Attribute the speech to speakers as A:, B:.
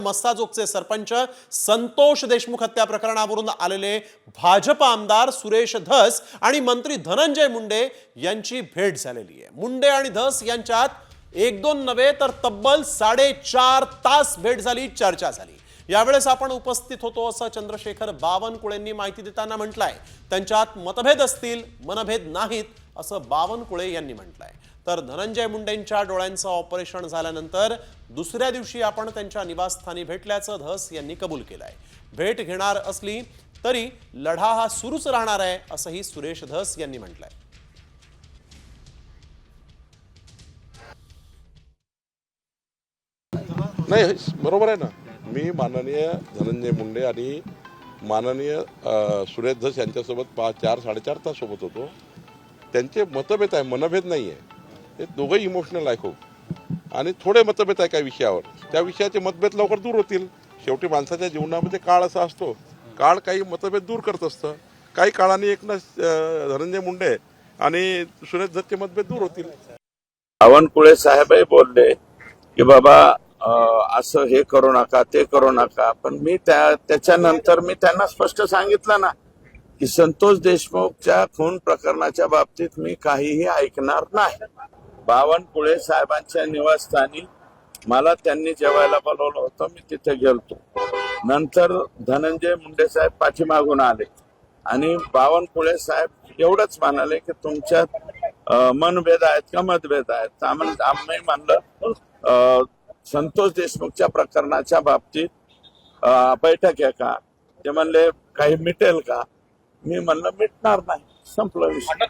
A: मस्साजोगचे सरपंच संतोष देशमुख हत्या प्रकरणावरून आलेले भाजप आमदार सुरेश धस आणि मंत्री धनंजय मुंडे यांची भेट झालेली आहे। मुंडे आणि धस यांच्यात एक दोन नव्हे तर तब्बल 4.5 तास भेट झाली, चर्चा झाली। यावेळेस आपण उपस्थित होतो असं चंद्रशेखर बावनकुळेंनी माहिती देताना म्हटलंय। त्यांच्यात मतभेद असतील, मनभेद नाहीत असं बावनकुळे यांनी म्हटलंय। तर धनंजय मुंडेंच्या डोळ्यांचं ऑपरेशन झाल्यानंतर दुसऱ्या दिवशी आपण त्यांच्या निवासस्थानी भेटल्याचं धस यांनी कबूल केलंय। भेट घेणार असली तरी लढा हा सुरूच राहणार आहे असंही सुरेश धस यांनी म्हटलंय।
B: नाही, बरोबर आहे ना। मी माननीय धनंजय मुंडे आणि माननीय सुरेश धस यांच्यासोबत 4-4.5 तास सोबत होतो। त्यांचे मतभेद आहे, मनभेद नाही आहे। ते दोघंही इमोशनल आहे खूप, आणि थोडे मतभेद आहे काही विषयावर। त्या विषयाचे मतभेद लवकर दूर होतील। शेवटी माणसाच्या जीवनामध्ये काळ असा असतो, काळ काही मतभेद दूर करत असतं। काही काळाने धनंजय मुंडे आणि सुरेश धसचे मतभेद दूर होतील।
C: बावनकुळे साहेबही बोलले की बाबा असं हे करू नका, ते करू नका, पण मी त्याच्यानंतर मी त्यांना स्पष्ट सांगितलं ना की संतोष देशमुखच्या खून प्रकरणाच्या बाबतीत मी काहीही ऐकणार नाही। बावनकुळे साहेबांच्या निवासस्थानी मला त्यांनी जेवायला बोलवलं होतं, मी तिथे गेलतो। नंतर धनंजय मुंडे साहेब पाठीमागून आले आणि बावनकुळे साहेब एवढंच म्हणाले की तुमच्यात मनभेद आहेत का मतभेद आहेत। आम्ही म्हणलं संतोष देशमुखच्या प्रकरणाच्या बाबतीत बैठक आहे का? ते म्हणले काही मिटेल का? मी म्हणलं मिटणार नाही, संपलं विषय।